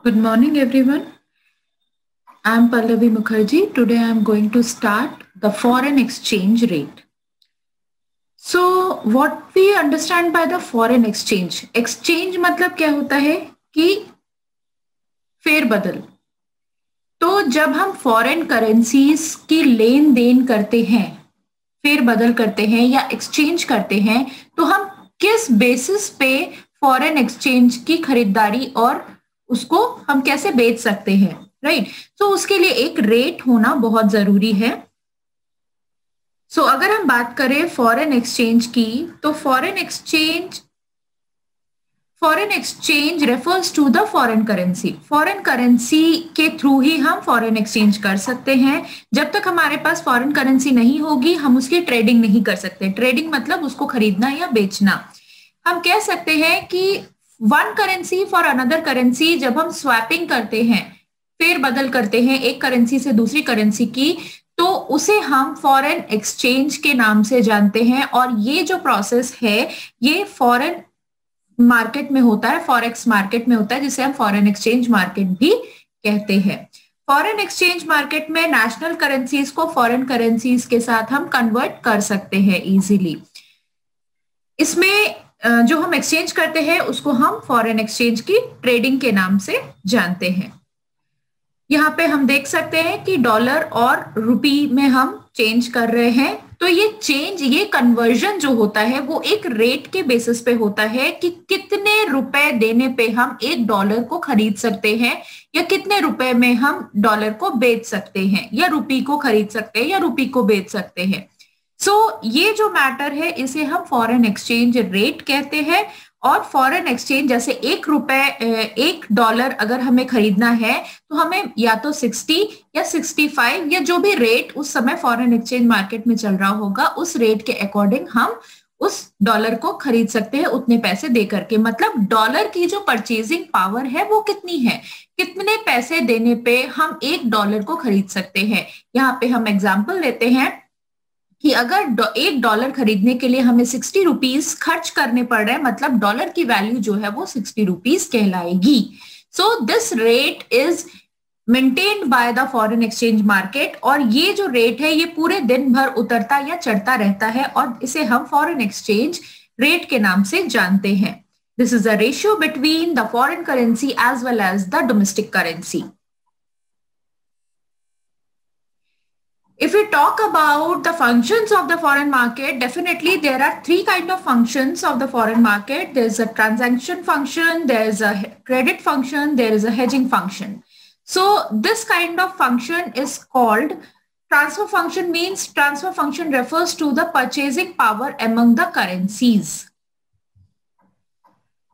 Good morning, everyone. I am Pallavi Mukherjee. Today I am going to start the foreign exchange rate. So, what we understand by the foreign exchange? Exchange मतलब क्या होता है कि फेरबदल। तो जब हम फॉरेन करेंसीज की लेन देन करते हैं, फेरबदल करते हैं या एक्सचेंज करते हैं, तो हम किस बेसिस पे फॉरेन एक्सचेंज की खरीदारी और उसको हम कैसे बेच सकते हैं, राइट? तो उसके लिए एक रेट होना बहुत जरूरी है। सो अगर हम बात करें फॉरेन एक्सचेंज की, तो foreign exchange refers to the foreign currency. Foreign currency के थ्रू ही हम फॉरेन एक्सचेंज कर सकते हैं। जब तक हमारे पास फॉरेन करेंसी नहीं होगी, हम उसकी ट्रेडिंग नहीं कर सकते। ट्रेडिंग मतलब उसको खरीदना या बेचना। हम कह सकते हैं कि one currency for another currency, जब हम स्वैपिंग करते हैं, फेर बदल करते हैं एक करेंसी से दूसरी करेंसी की, तो उसे हम फॉरेन एक्सचेंज के नाम से जानते हैं। और ये जो प्रोसेस है, ये फॉरेन मार्केट में होता है, फॉरेक्स मार्केट में होता है, जिसे हम फॉरेन एक्सचेंज मार्केट भी कहते हैं। फॉरेन एक्सचेंज मार्केट में नेशनल करेंसीज को फॉरेन करेंसीज के साथ हम कन्वर्ट कर सकते हैं इजीली। इसमें जो हम एक्सचेंज करते हैं उसको हम फॉरेन एक्सचेंज की ट्रेडिंग के नाम से जानते हैं। यहाँ पे हम देख सकते हैं कि डॉलर और रुपी में हम चेंज कर रहे हैं। तो ये कन्वर्जन जो होता है वो एक रेट के बेसिस पे होता है कि कितने रुपए देने पे हम एक डॉलर को खरीद सकते हैं या कितने रुपए में हम डॉलर को बेच सकते हैं, या रुपी को खरीद सकते हैं या रुपी को बेच सकते हैं। सो ये जो मैटर है इसे हम फॉरेन एक्सचेंज रेट कहते हैं। और फॉरेन एक्सचेंज जैसे एक डॉलर अगर हमें खरीदना है तो हमें या तो 60 या 65 या जो भी रेट उस समय फॉरेन एक्सचेंज मार्केट में चल रहा होगा, उस रेट के अकॉर्डिंग हम उस डॉलर को खरीद सकते हैं उतने पैसे दे करके। मतलब डॉलर की जो परचेजिंग पावर है वो कितनी है, कितने पैसे देने पे हम एक डॉलर को खरीद सकते हैं। यहाँ पे हम एग्जाम्पल लेते हैं कि अगर एक डॉलर खरीदने के लिए हमें 60 रुपीज खर्च करने पड़ रहे हैं, मतलब डॉलर की वैल्यू जो है वो 60 रुपीज कहलाएगी। So this rate is maintained by the foreign exchange market. और ये जो रेट है ये पूरे दिन भर उतरता या चढ़ता रहता है और इसे हम फॉरेन एक्सचेंज रेट के नाम से जानते हैं। This is the ratio between the foreign currency as well as the domestic currency. If we talk about the functions of the foreign market, definitely there are three kinds of functions of the foreign market. There is a transaction function, there is a credit function, there is a hedging function. So this kind of function is called transfer function. Means transfer function refers to the purchasing power among the currencies.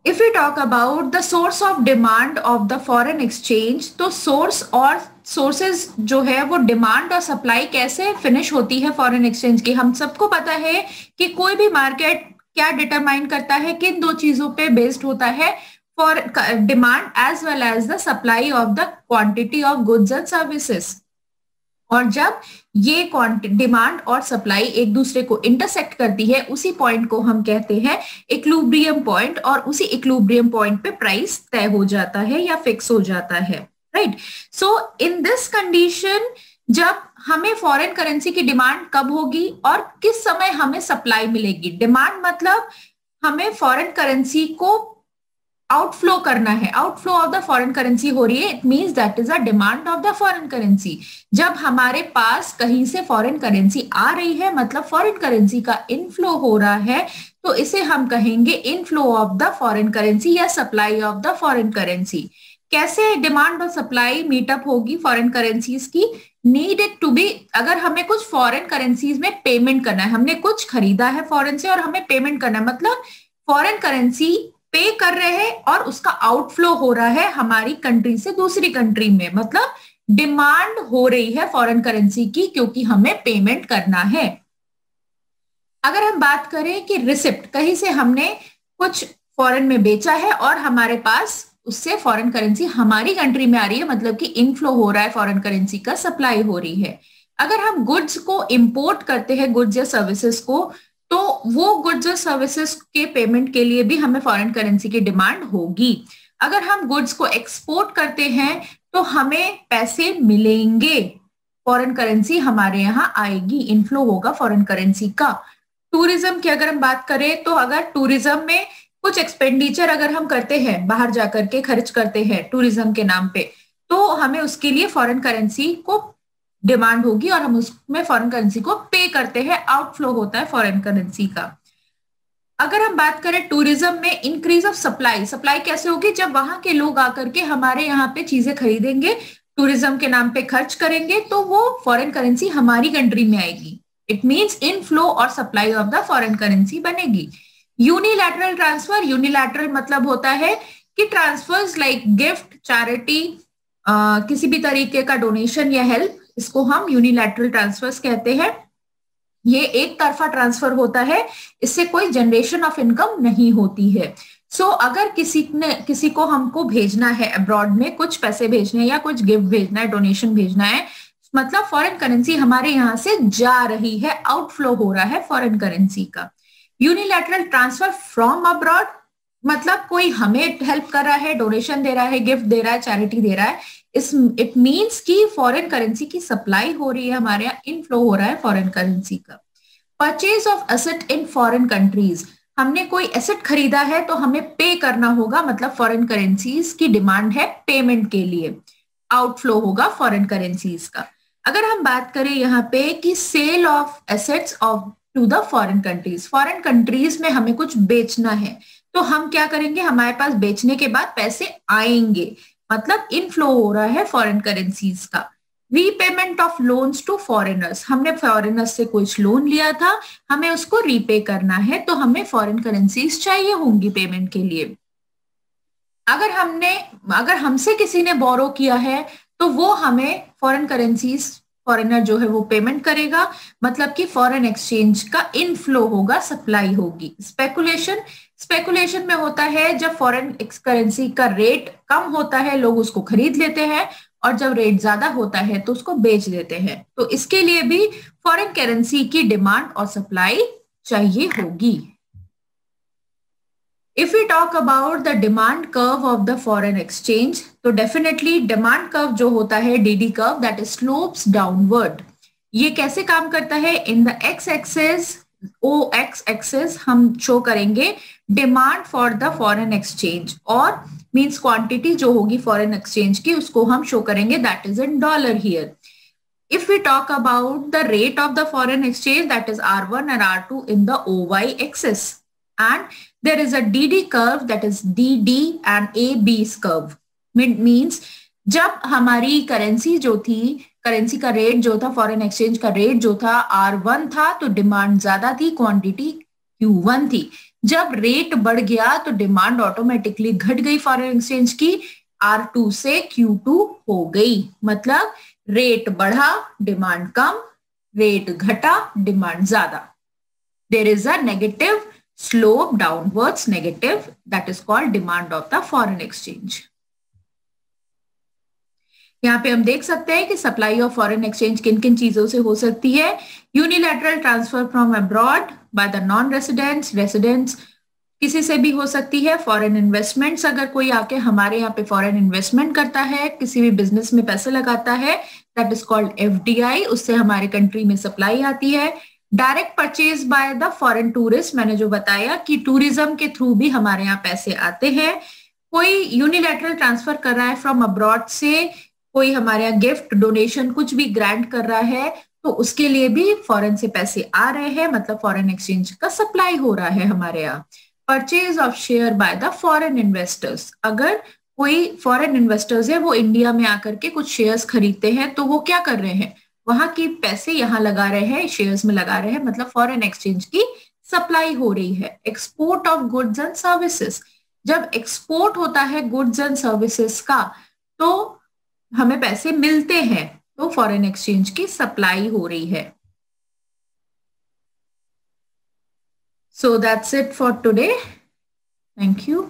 If we talk about the source of demand of the foreign exchange, तो source और sources जो है वो demand और supply कैसे finish होती है foreign exchange की। हम सबको पता है कि कोई भी मार्केट क्या डिटरमाइन करता है, किन दो चीजों पे बेस्ड होता है, for demand as well as the supply of the quantity of goods and services. और जब ये डिमांड और सप्लाई एक दूसरे को इंटरसेक्ट करती है, उसी पॉइंट को हम कहते हैं इक्विलिब्रियम पॉइंट, और उसी इक्विलिब्रियम पॉइंट पे प्राइस तय हो जाता है या फिक्स हो जाता है, right? So in this condition जब हमें फॉरेन करेंसी की डिमांड कब होगी और किस समय हमें सप्लाई मिलेगी। डिमांड मतलब हमें फॉरेन करेंसी को आउटफ्लो करना है, outflow of the foreign currency हो रही है, it means that is a demand of the foreign currency. जब हमारे पास कहीं से फॉरेन करेंसी आ रही है, मतलब फॉरेन करेंसी का इनफ्लो हो रहा है, तो इसे हम कहेंगे inflow of the foreign currency या supply of the foreign currency. कैसे डिमांड और सप्लाई मीटअप होगी फॉरेन करेंसीज की? नीडेड टू बी, अगर हमें कुछ फॉरेन करेंसीज में पेमेंट करना है, हमने कुछ खरीदा है फॉरेन से और हमें पेमेंट करना है, मतलब फॉरेन करेंसी पे कर रहे हैं और उसका आउटफ्लो हो रहा है हमारी कंट्री से दूसरी कंट्री में, मतलब डिमांड हो रही है फॉरेन करेंसी की क्योंकि हमें पेमेंट करना है। अगर हम बात करें कि रिसिप्ट, कहीं से हमने कुछ फॉरेन में बेचा है और हमारे पास उससे फॉरेन करेंसी हमारी कंट्री में आ रही है, मतलब कि इनफ्लो हो रहा है फॉरेन करेंसी का, सप्लाई हो रही है। अगर हम गुड्स को इंपोर्ट करते हैं, गुड्स या सर्विसेज को, तो वो गुड्स और सर्विसेज के पेमेंट के लिए भी हमें फॉरेन करेंसी की डिमांड होगी। अगर हम गुड्स को एक्सपोर्ट करते हैं तो हमें पैसे मिलेंगे, फॉरेन करेंसी हमारे यहाँ आएगी, इनफ्लो होगा फॉरेन करेंसी का। टूरिज्म की अगर हम बात करें तो अगर टूरिज्म में कुछ एक्सपेंडिचर अगर हम करते हैं, बाहर जाकर के खर्च करते हैं टूरिज्म के नाम पे, तो हमें उसके लिए फॉरेन करेंसी को डिमांड होगी और हम उसमें फॉरेन करेंसी को पे करते हैं, आउटफ्लो होता है फॉरेन करेंसी का। अगर हम बात करें टूरिज्म में इंक्रीज ऑफ सप्लाई, सप्लाई कैसे होगी? जब वहां के लोग आकर के हमारे यहाँ पे चीजें खरीदेंगे, टूरिज्म के नाम पे खर्च करेंगे, तो वो फॉरेन करेंसी हमारी कंट्री में आएगी। इट मीन्स इनफ्लो और supply of the foreign currency बनेगी। यूनिलैटरल ट्रांसफर, यूनिलैटरल मतलब होता है कि ट्रांसफर्स लाइक गिफ्ट, चैरिटी, किसी भी तरीके का डोनेशन या हेल्प, इसको हम यूनिलैटरल ट्रांसफर्स कहते हैं। ये एक तरफा ट्रांसफर होता है, इससे कोई जनरेशन ऑफ इनकम नहीं होती है। अगर किसी को हमको भेजना है अब्रॉड में, कुछ पैसे भेजने या कुछ गिफ्ट भेजना है, डोनेशन भेजना है, मतलब फॉरेन करेंसी हमारे यहाँ से जा रही है, आउटफ्लो हो रहा है फॉरेन करेंसी का। यूनिलैटरल ट्रांसफर फ्रॉम अब्रॉड मतलब कोई हमें हेल्प कर रहा है, डोनेशन दे रहा है, गिफ्ट दे रहा है, चैरिटी दे रहा है, इट मीन्स कि फॉरेन करेंसी की सप्लाई हो रही है, हमारे यहाँ इनफ्लो हो रहा है फॉरेन करेंसी का। Purchase of asset in foreign countries, हमने कोई एसेट खरीदा है तो हमें पे करना होगा, मतलब फॉरेन करेंसीज की डिमांड है पेमेंट के लिए, आउटफ्लो होगा फॉरेन करेंसीज का। अगर हम बात करें यहाँ पे कि sale of assets of to the foreign countries, foreign countries में हमें कुछ बेचना है तो हम क्या करेंगे, हमारे पास बेचने के बाद पैसे आएंगे, मतलब इनफ्लो हो रहा है फॉरेन करेंसीज का। Repayment of loans to foreigners, हमने फॉरेनर्स से कुछ लोन लिया था, हमें उसको रीपे करना है, तो हमें फॉरेन करेंसीज चाहिए होंगी पेमेंट के लिए। अगर हमसे किसी ने बोरो किया है तो वो हमें फॉरेन करेंसीज, फॉरेनर जो है वो पेमेंट करेगा, मतलब कि फॉरेन एक्सचेंज का इनफ्लो होगा, सप्लाई होगी। स्पेकुलेशन में होता है जब फॉरेन करेंसी का रेट कम होता है, लोग उसको खरीद लेते हैं, और जब रेट ज्यादा होता है तो उसको बेच देते हैं, तो इसके लिए भी फॉरेन करेंसी की डिमांड और सप्लाई चाहिए होगी। If we talk about the demand curve of the foreign exchange, तो definitely demand curve जो होता है DD curve, that is slopes downward. ये कैसे काम करता है? In the x-axis, OX-axis हम शो करेंगे demand for the foreign exchange, और means quantity जो होगी foreign exchange की उसको हम शो करेंगे, that is in dollar here. If we talk about the rate of the foreign exchange, that is R1 and R2 in the OY-axis. And there is a DD curve, that is DD and AB's curve. Means जब हमारी currency जो थी, currency का rate जो था, foreign exchange का rate जो था R1 था, तो डिमांड ज्यादा थी, क्वांटिटी Q1 थी। जब रेट बढ़ गया तो डिमांड ऑटोमेटिकली घट गई फॉरेन एक्सचेंज की, R2 से Q2 हो गई, मतलब रेट बढ़ा डिमांड कम, रेट घटा डिमांड ज्यादा। There is a negative slope downwards, negative, that is called demand of the foreign exchange. यहाँ पे हम देख सकते हैं कि सप्लाई ऑफ फॉरेन एक्सचेंज किन किन चीजों से हो सकती है। Unilateral transfer from abroad by the non residents, residents किसी से भी हो सकती है। फॉरेन इन्वेस्टमेंट्स, अगर कोई आके हमारे यहाँ पे फॉरेन इन्वेस्टमेंट करता है, किसी भी बिजनेस में पैसे लगाता है, दैट इज कॉल्ड FDI, उससे हमारे कंट्री में सप्लाई आती है। Direct purchase by the foreign tourist, मैंने जो बताया कि टूरिज्म के थ्रू भी हमारे यहाँ पैसे आते हैं। कोई यूनिलैटरल ट्रांसफर कर रहा है फ्रॉम अब्रॉड से, कोई हमारे यहाँ गिफ्ट, डोनेशन कुछ भी ग्रांट कर रहा है, तो उसके लिए भी फॉरेन से पैसे आ रहे हैं, मतलब फॉरेन एक्सचेंज का सप्लाई हो रहा है हमारे यहाँ। Purchase of share bye the foreign investors, अगर कोई फॉरेन इन्वेस्टर्स है वो इंडिया में आकर के कुछ शेयर्स खरीदते हैं, तो वो क्या कर रहे हैं, वहां की पैसे यहाँ लगा रहे हैं, शेयर्स में लगा रहे हैं, मतलब फॉरेन एक्सचेंज की सप्लाई हो रही है। Export of goods and services, जब एक्सपोर्ट होता है गुड्स एंड सर्विसेज का तो हमें पैसे मिलते हैं, तो फॉरेन एक्सचेंज की सप्लाई हो रही है। So that's it for today. Thank you.